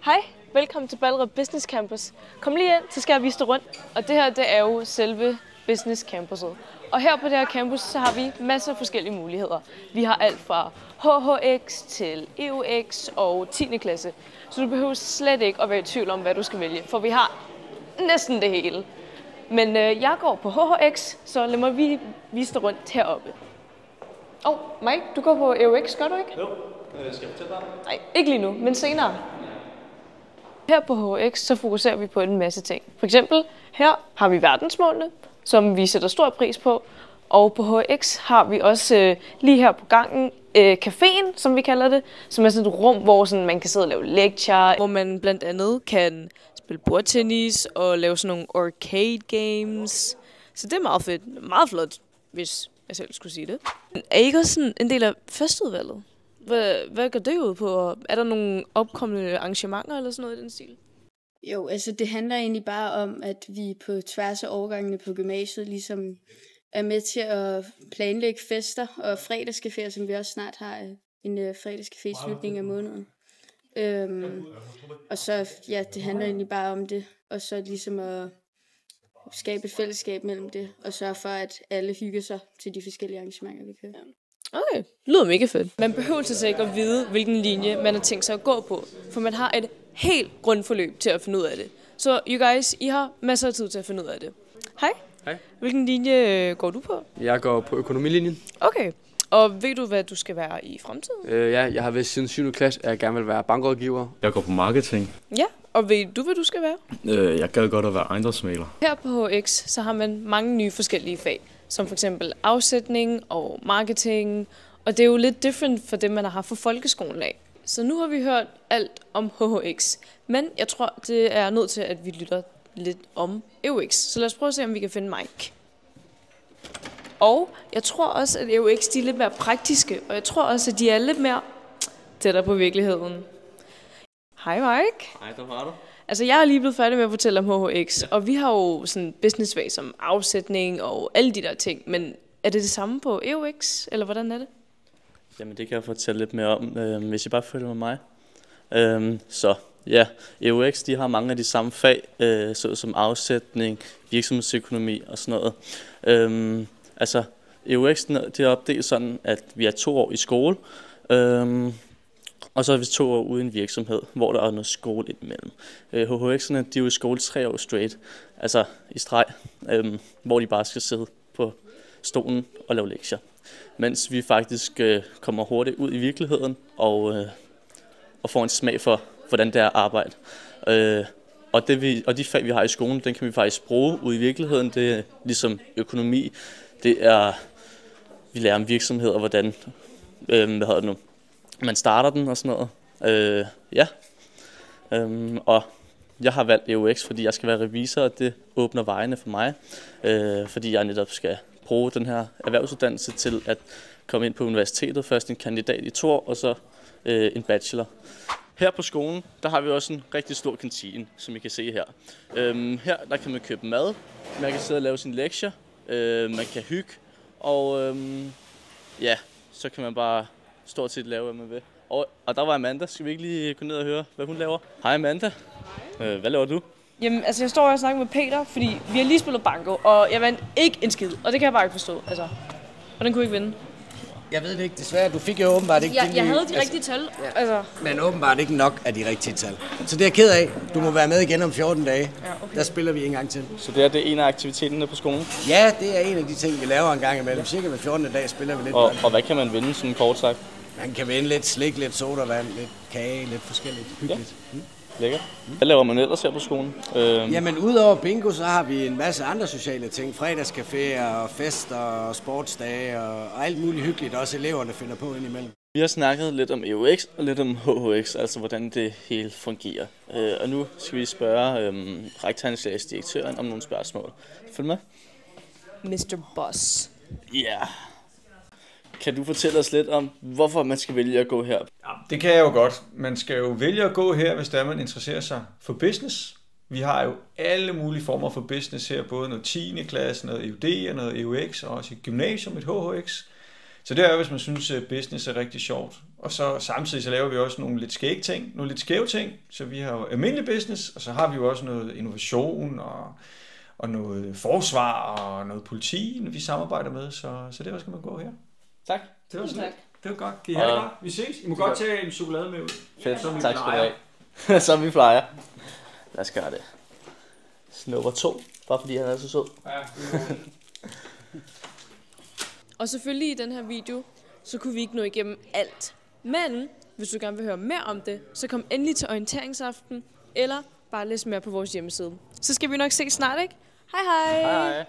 Hej, velkommen til Ballerup Business Campus. Kom lige ind, så skal jeg vise dig rundt. Og det her, det er jo selve Business Campuset. Og her på det her campus, så har vi masser af forskellige muligheder. Vi har alt fra HHX til EUX og 10. klasse. Så du behøver slet ikke at være i tvivl om, hvad du skal vælge, for vi har næsten det hele. Men jeg går på HHX, så lad mig vise dig rundt heroppe. Mike, du går på EUX, gør du ikke? Jo, skal jeg fortælle dig? Nej, ikke lige nu, men senere. Her på HHX, så fokuserer vi på en masse ting. For eksempel, her har vi verdensmålene, som vi sætter stor pris på. Og på HHX har vi også lige her på gangen caféen, som vi kalder det, som er sådan et rum, hvor sådan, man kan sidde og lave lektier, hvor man blandt andet kan spille bordtennis og lave sådan nogle arcade games. Så det er meget fedt. Meget flot, hvis jeg selv skulle sige det. Er I ikke også sådan en del af festudvalget? Hvad går det ud på? Er der nogle opkommende arrangementer eller sådan noget i den stil? Jo, altså det handler egentlig bare om, at vi på tværs af årgangene på gymnasiet ligesom er med til at planlægge fester og fredagscaféer, som vi også snart har en fredagscafé i slutningen af måneden. Og så, ja, det handler egentlig bare om det, og så ligesom at skabe et fællesskab mellem det, og sørge for, at alle hygger sig til de forskellige arrangementer, vi kører. Okay, det lyder mega fedt. Man behøver til ikke at vide, hvilken linje man har tænkt sig at gå på, for man har et helt grundforløb til at finde ud af det. Så you guys, I har masser af tid til at finde ud af det. Hej. Hej. Hvilken linje går du på? Jeg går på økonomilinjen. Okay, og ved du, hvad du skal være i fremtiden? Ja, jeg har været siden 7. klasse, at jeg gerne vil være bankrådgiver. Jeg går på marketing. Ja, og ved du, hvad du skal være? Jeg gad godt at være ejendomsmægler. Her på HX, så har man mange nye forskellige fag, som for eksempel afsætning og marketing, og det er jo lidt different for det, man har haft for folkeskolen af. Så nu har vi hørt alt om HHX, men jeg tror, det er nødt til, at vi lytter lidt om EUX. Så lad os prøve at se, om vi kan finde Mike. Og jeg tror også, at EUX de er lidt mere praktiske, og jeg tror også, at de er lidt mere tættere på virkeligheden. Hej Mike. Hej, der var du. Altså, jeg er lige blevet færdig med at fortælle om HHX, og vi har jo sådan businessfag som afsætning og alle de der ting, men er det samme på EUX, eller hvordan er det? Jamen det kan jeg fortælle lidt mere om, hvis I bare følger med mig. Så ja, EUX de har mange af de samme fag, såsom afsætning, virksomhedsøkonomi og sådan noget. Altså EUX det er opdelt sådan, at vi er 2 år i skole, og så er vi 2 år uden virksomhed, hvor der er noget skole indimellem. HHX'erne de er jo i skole 3 år straight, altså i streg, hvor de bare skal sidde på stolen og lave lektier. Mens vi faktisk kommer hurtigt ud i virkeligheden og får en smag for, hvordan det er at arbejde. Og de fag, vi har i skolen, den kan vi faktisk bruge ud i virkeligheden. Det er ligesom økonomi. Det er, vi lærer om virksomheder, hvordan man starter den og sådan noget. Og jeg har valgt EUX, fordi jeg skal være revisor, og det åbner vejene for mig. Fordi jeg netop skal bruge den her erhvervsuddannelse til at komme ind på universitetet. Først en kandidat i 2 år, og så en bachelor. Her på skolen, der har vi også en rigtig stor kantine, som I kan se her. Her der kan man købe mad, man kan sidde og lave sine lektier, man kan hygge, og så kan man bare stort set lave, hvad man vil. Og der var Amanda. Skal vi ikke lige gå ned og høre, hvad hun laver? Hej Amanda. Hvad laver du? Jamen, altså jeg står og snakker med Peter, fordi vi har lige spillet banko, og jeg vandt ikke en skid, og det kan jeg bare ikke forstå. Altså, hvordan kunne jeg ikke vinde? Jeg ved det ikke, desværre. Du fik jo åbenbart ikke Jeg havde de rigtige tal. Ja. Altså. Men åbenbart ikke nok af de rigtige tal. Så det er jeg ked af. Du må være med igen om 14 dage. Ja, okay. Der spiller vi en gang til. Så det er en af aktiviteterne på skolen? Ja, det er en af de ting, vi laver en gang imellem. Cirka hver 14. dag spiller vi lidt. Og hvad kan man vinde, sådan kort sagt? Man kan vinde lidt slik, lidt sodavand, lidt kage, lidt forskelligt. Hyggeligt. Ja. Lækkert. Hvad laver man ellers her på skolen? Jamen, udover bingo, så har vi en masse andre sociale ting. Fredagscaféer og fester og sportsdage og alt muligt hyggeligt, også eleverne finder på indimellem. Vi har snakket lidt om EUX og lidt om HHX, altså hvordan det hele fungerer. Og nu skal vi spørge rektorhandelsdirektøren om nogle spørgsmål. Følg med. Mr. Boss. Ja. Kan du fortælle os lidt om, hvorfor man skal vælge at gå her? Ja, det kan jeg jo godt. Man skal jo vælge at gå her, hvis man interesserer sig for business. Vi har jo alle mulige former for business her, både noget 10. klasse, noget EUD og noget EUX, og også et gymnasium, et HHX. Så det er, hvis man synes, at business er rigtig sjovt. Og så samtidig så laver vi også nogle lidt skæve ting, nogle lidt skæve ting. Så vi har jo almindelig business, og så har vi jo også noget innovation og noget forsvar og noget politi, vi samarbejder med. Så det skal man gå her. Tak. Det var sådan. Det var godt. Kan I have det godt? Vi ses. I må godt tage en chokolade med ud. Fedt. Som vi Tak skal du plejer. have. Som vi plejer. Lad os gøre det. Snupper 2, bare fordi han er så sød. Ja, Og selvfølgelig i den her video, så kunne vi ikke nå igennem alt. Men hvis du gerne vil høre mere om det, så kom endelig til orienteringsaften, eller bare læs mere på vores hjemmeside. Så skal vi nok se snart, ikke? Hej hej! Hej hej.